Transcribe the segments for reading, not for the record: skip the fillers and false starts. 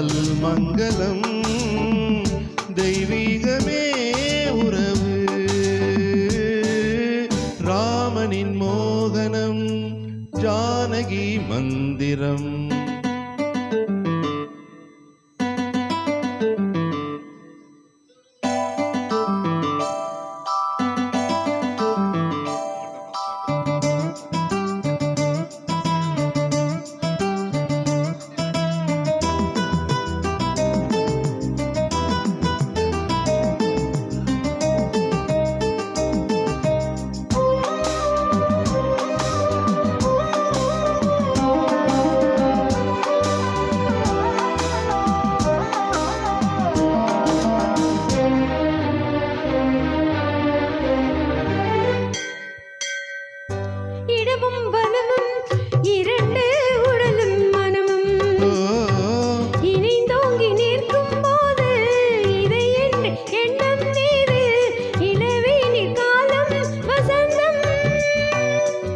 காதல் மங்களம் தெய்வீகமே உறவு ராமனின் மோகனம் ஜானகி மந்திரம்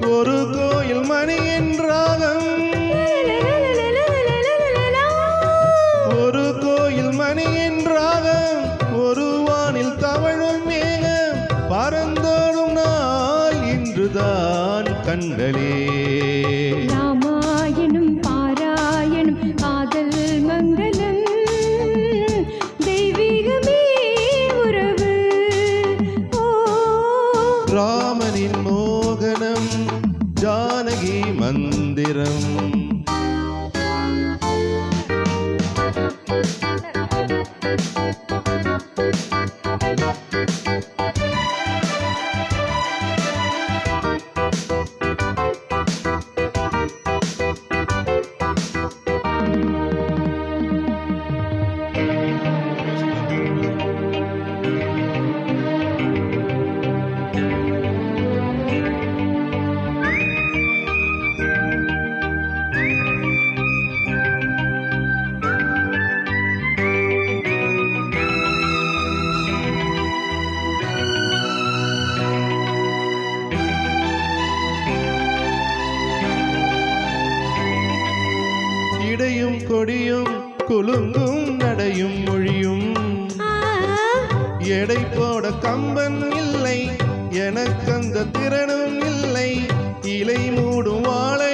ஒரு கோயில் மணியின் ராகம் ஒரு கோயில் மணியின் ராகம் ஒரு வானில் தவழும் மேகம் பறந்தோடும் நாள் இன்றுதான் கண்களே ராமாயணம் பாராயணம் காதல் மங்களம் தெய்வீகமே உறவு ராமனின் மோகனம் ஜானகி மந்திரம் இடையும் கொடியும் குலுங்கும் நடையும் மொழியும் எடை போட கம்பன் இல்லை எனக்கு அந்த திறனும் இல்லை இலை மூடும் வாழை